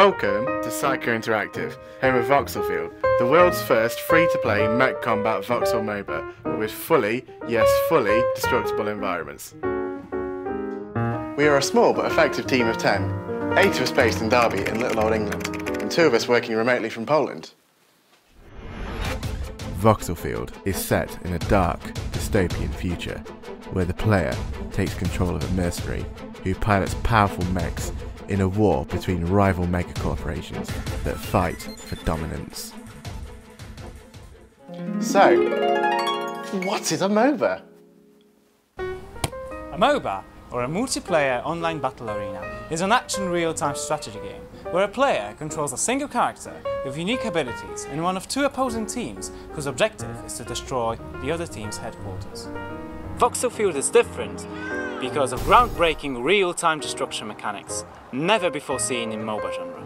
Welcome to Psycho Interactive, home of Voxelfield, the world's first free-to-play Mech Combat Voxel MOBA with fully, yes fully, destructible environments. We are a small but effective team of 10, 8 of us based in Derby in Little Old England, and 2 of us working remotely from Poland. Voxelfield is set in a dark, dystopian future, where the player takes control of a mercenary who pilots powerful mechs in a war between rival megacorporations that fight for dominance. So, what is a MOBA? A MOBA, or a multiplayer online battle arena, is an action real-time strategy game where a player controls a single character with unique abilities in one of 2 opposing teams whose objective is to destroy the other team's headquarters. Voxelfield is different because of groundbreaking real-time destruction mechanics, never before seen in MOBA genre.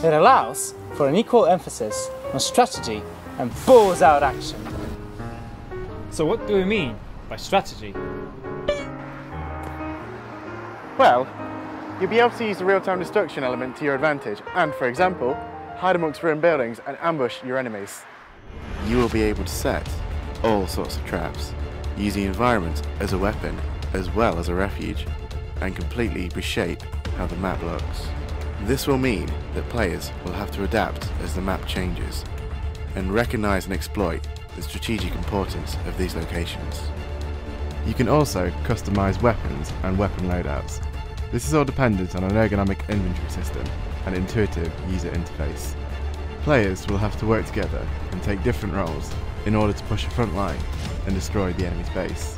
It allows for an equal emphasis on strategy and balls-out action. So what do we mean by strategy? Well, you'll be able to use the real-time destruction element to your advantage and, for example, hide amongst ruined buildings and ambush your enemies. You will be able to set all sorts of traps, use the environment as a weapon as well as a refuge, and completely reshape how the map looks. This will mean that players will have to adapt as the map changes, and recognise and exploit the strategic importance of these locations. You can also customise weapons and weapon loadouts. This is all dependent on an ergonomic inventory system and intuitive user interface. Players will have to work together and take different roles in order to push a front line and destroy the enemy's base.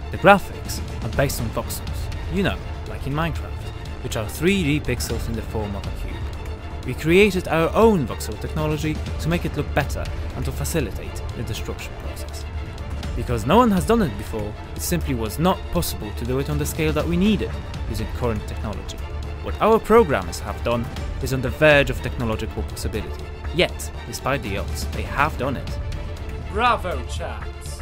The graphics are based on voxels, like in Minecraft, which are 3D pixels in the form of a cube. We created our own voxel technology to make it look better and to facilitate the destruction process. Because no one has done it before, it simply was not possible to do it on the scale that we needed using current technology. What our programmers have done is on the verge of technological possibility. Yet, despite the odds, they have done it. Bravo, chaps!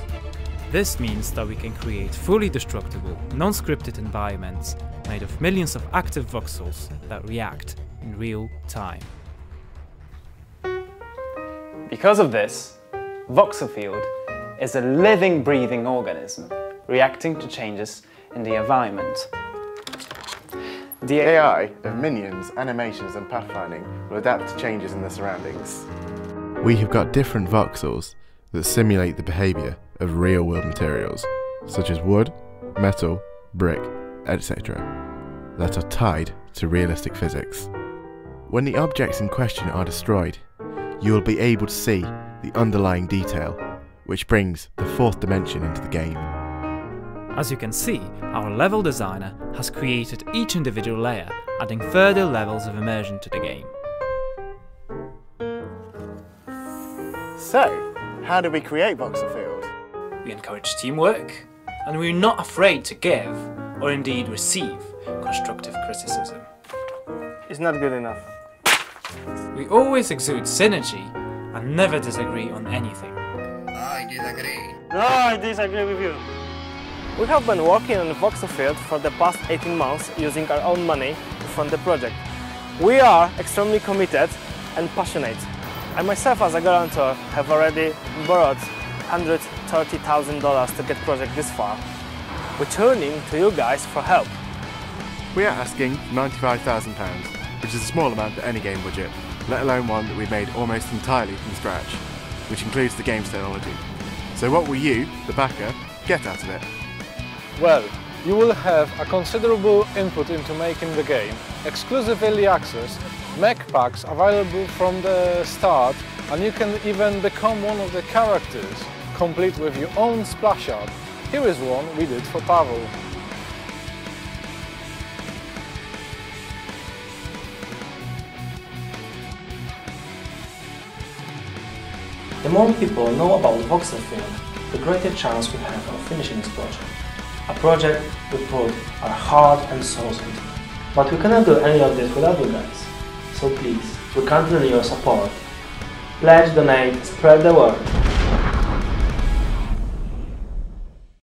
This means that we can create fully destructible, non-scripted environments made of millions of active voxels that react in real time. Because of this, Voxelfield is a living, breathing organism reacting to changes in the environment. The AI of minions, animations and pathfinding will adapt to changes in the surroundings. We have got different voxels that simulate the behaviour of real-world materials, such as wood, metal, brick, etc., that are tied to realistic physics. When the objects in question are destroyed, you will be able to see the underlying detail, which brings the 4th dimension into the game. As you can see, our level designer has created each individual layer, adding further levels of immersion to the game. So, how do we create Voxelfield? We encourage teamwork, and we're not afraid to give, or indeed receive, constructive criticism. It's not good enough. We always exude synergy and never disagree on anything. I disagree. No, I disagree with you. We have been working on Voxelfield for the past 18 months using our own money to fund the project. We are extremely committed and passionate. I myself as a guarantor have already borrowed $130,000 to get the project this far. We're turning to you guys for help. We are asking £95,000, which is a small amount for any game budget, let alone one that we made almost entirely from scratch, which includes the game's technology. So what will you, the backer, get out of it? Well, you will have a considerable input into making the game, exclusive early access, mech packs available from the start, and you can even become one of the characters, complete with your own splash art. Here is one we did for Pavel. The more people know about Voxelfield, the greater chance we have of finishing this project. A project we put our heart and souls into. But we cannot do any of this without you guys. So please, we count on your support. Pledge, donate, spread the word.